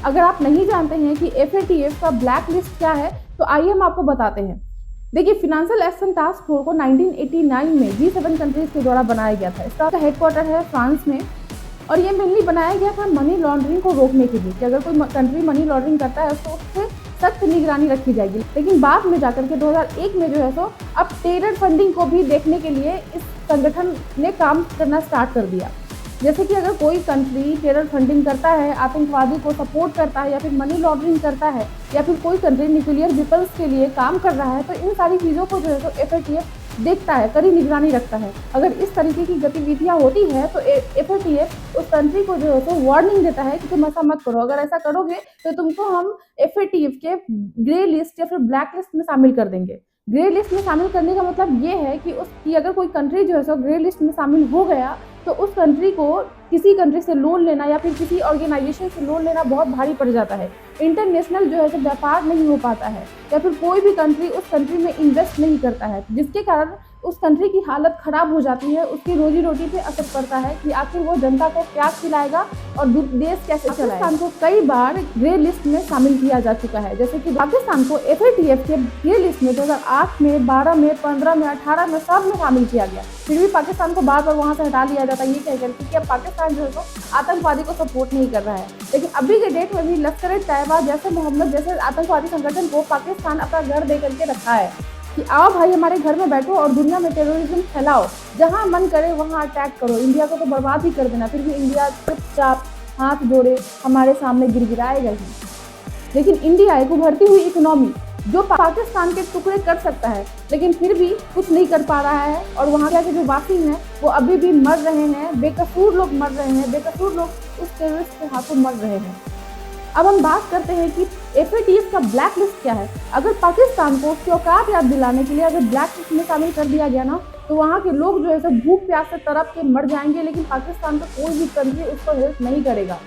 अगर आप नहीं जानते हैं कि FATF का ब्लैक लिस्ट क्या है, तो आइए हम आपको बताते हैं। देखिए, फिनेंशियल एक्शन टास्क फोर्स को 1989 में G7 कंट्रीज के द्वारा बनाया गया था। इसका हेडक्वार्टर है फ्रांस में और ये मेनली बनाया गया था मनी लॉन्ड्रिंग को रोकने के लिए कि अगर कोई कंट्री मनी लॉन्ड्रिंग करता है तो उससे सख्त निगरानी रखी जाएगी। लेकिन बाद में जाकर के 2001 में जो है सो अब टेरर फंडिंग को भी देखने के लिए इस संगठन ने काम करना स्टार्ट कर दिया। जैसे कि अगर कोई कंट्री टेरर फंडिंग करता है, आतंकवादी को सपोर्ट करता है या फिर मनी लॉन्ड्रिंग करता है या फिर कोई कंट्री न्यूक्लियर वेपन्स के लिए काम कर रहा है, तो इन सारी चीज़ों को जो है तो FATF देखता है, कड़ी निगरानी रखता है। अगर इस तरीके की गतिविधियां होती है तो FATF उस कंट्री को जो है तो वार्निंग देता है कि तुम ऐसा मत करो, अगर ऐसा करोगे तो तुमको हम FATF के ग्रे लिस्ट या फिर ब्लैक लिस्ट में शामिल कर देंगे। ग्रे लिस्ट में शामिल करने का मतलब ये है कि उसकी अगर कोई कंट्री जो है सो ग्रे लिस्ट में शामिल हो गया तो उस कंट्री को किसी कंट्री से लोन लेना या फिर किसी ऑर्गेनाइजेशन से लोन लेना बहुत भारी पड़ जाता है। इंटरनेशनल जो है तो व्यापार नहीं हो पाता है या फिर कोई भी कंट्री उस कंट्री में इन्वेस्ट नहीं करता है, जिसके कारण उस कंट्री की हालत खराब हो जाती है, उसकी रोजी रोटी पे असर पड़ता है कि आखिर वो जनता को क्या खिलाएगा और देश कैसे चलाएगा। पाकिस्तान को कई बार ग्रे लिस्ट में शामिल किया जा चुका है, जैसे कि पाकिस्तान को FATF के ग्रे लिस्ट में 2008 में, 12 में, 15 में, 18 में सब में शामिल किया गया। फिर भी पाकिस्तान को बार बार वहाँ से हटा लिया जाता है ये कहकर कि अब पाकिस्तान जो है तो आतंकवादी को सपोर्ट नहीं कर रहा है। लेकिन अभी के डेट में भी लश्कर-ए-तैयबा जैसे मोहम्मद जैसे आतंकवादी संगठन को पाकिस्तान अपना घर दे करके रखा है कि आओ भाई हमारे घर में बैठो और दुनिया में टेररिज्म फैलाओ, जहां मन करे वहां अटैक करो, इंडिया को तो बर्बाद ही कर देना। फिर भी इंडिया चुपचाप हाथ जोड़े हमारे सामने गिड़गिड़ाएगा ही। लेकिन इंडिया एक उभरती हुई इकोनॉमी जो पाकिस्तान के टुकड़े कर सकता है, लेकिन फिर भी कुछ नहीं कर पा रहा है और वहाँ के जो वासी हैं वो अभी भी मर रहे हैं, बेकसूर लोग मर रहे हैं, बेकसूर लोग उस टेररिस्ट के हाथों मर रहे हैं। अब हम बात करते हैं कि FATF का ब्लैक लिस्ट क्या है। अगर पाकिस्तान को उसकी औकात याद दिलाने के लिए अगर ब्लैक लिस्ट में शामिल कर दिया गया ना, तो वहाँ के लोग जो है सब भूख प्यास से तड़प के मर जाएंगे, लेकिन पाकिस्तान का कोई भी कंट्री उसको हेल्प नहीं करेगा।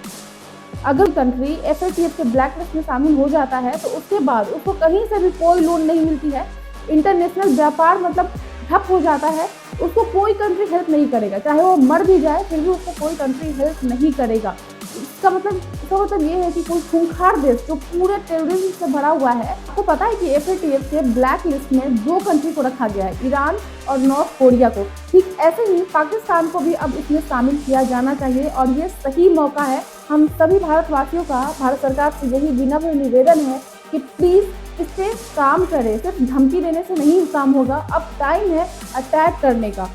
अगर कंट्री FATF के ब्लैक लिस्ट में शामिल हो जाता है तो उसके बाद उसको कहीं से भी कोई लोन नहीं मिलती है, इंटरनेशनल व्यापार मतलब ठप हो जाता है, उसको कोई कंट्री हेल्प नहीं करेगा, चाहे वो मर भी जाए फिर भी उसको कोई कंट्री हेल्प नहीं करेगा। इसका मतलब ये है कि कोई खूंखार देश जो पूरे टेररिज्म से भरा हुआ है। आपको पता है कि FATF के ब्लैक लिस्ट में 2 कंट्री को रखा गया है, ईरान और नॉर्थ कोरिया को। ठीक ऐसे ही पाकिस्तान को भी अब इसमें शामिल किया जाना चाहिए और ये सही मौका है। हम सभी भारतवासियों का भारत सरकार से यही विनम्र निवेदन है कि प्लीज़ इस पे काम करें, सिर्फ धमकी देने से नहीं काम होगा, अब टाइम है अटैक करने का।